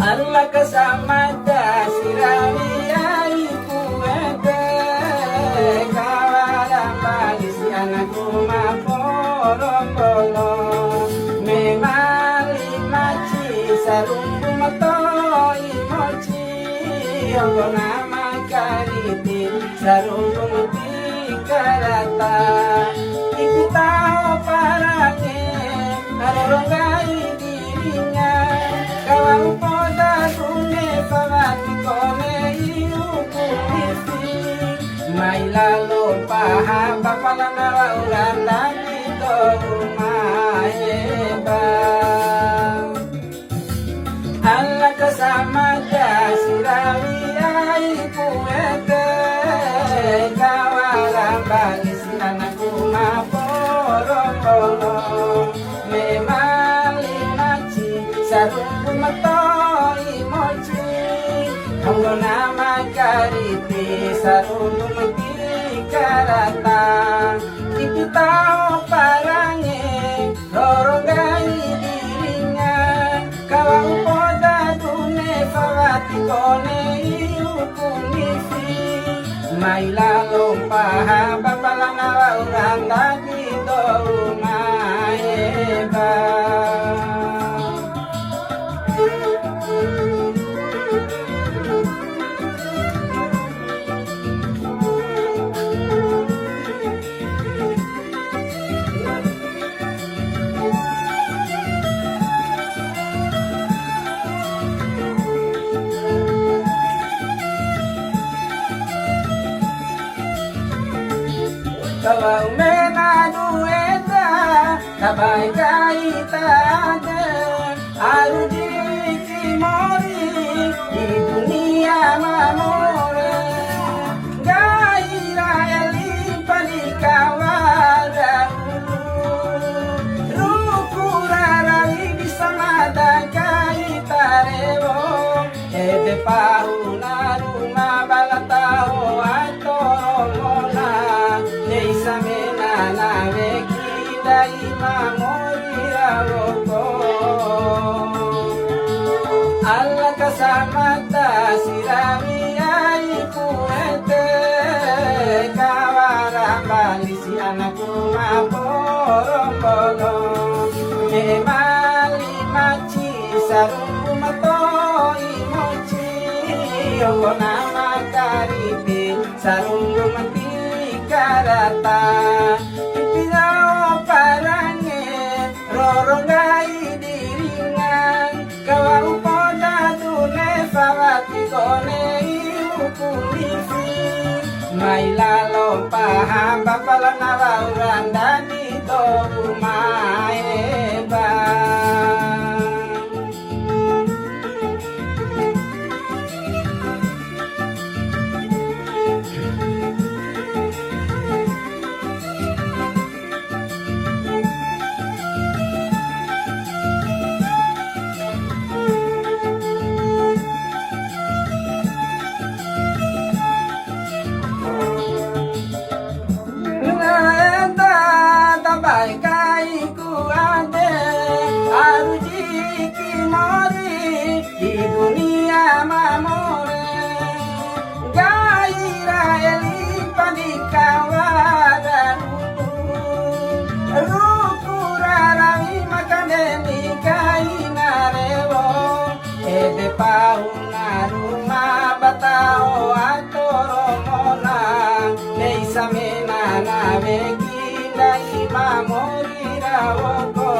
Allah kasamada sirawiyai kuwede kawalan bagi si anakku maporo-poro memali maci sarungku matoi moci ongo nama kariti sarungku mati karata iku tahu parake arorongai dirinya kawang poda tune pawati kone iukunisi mai lalo paha bapalana ulan lagi to maheba Allah kasamada sirawiyai kuwete kawalan bagi si anakku maporo-poro memali maci sarungku matoi moci ongo nama kariti sarungku mati karata iku tau parange rorogai dirinya kawang poda dune fawati kone iukunisi mai lalong paha bapalana urang lagi do maeba Kawa umena dueta kabai kaita ade aruji kimori di dunia mamore gaira eli palikawada rukura bisa mada kaita rewo ede pauna rumah balatao atoromona samena nawe kita imamorirawoko Allah kasamata sirawiyai kuwete kawaran bali si anakku maporo-poro memali maci sarungku matoi moci ongo nama kariti sarungku mati karata ipinao parange rorogai diringan kawang poda tune fawati kone iukunisi mai lalo paham bapalana wauran dadi to maeba di dunia mamore gaira eli padikawada rukurarawi makandeni kaina rewo ede pauna rumah batao atoromona neisa menana vekindai mamori rawoko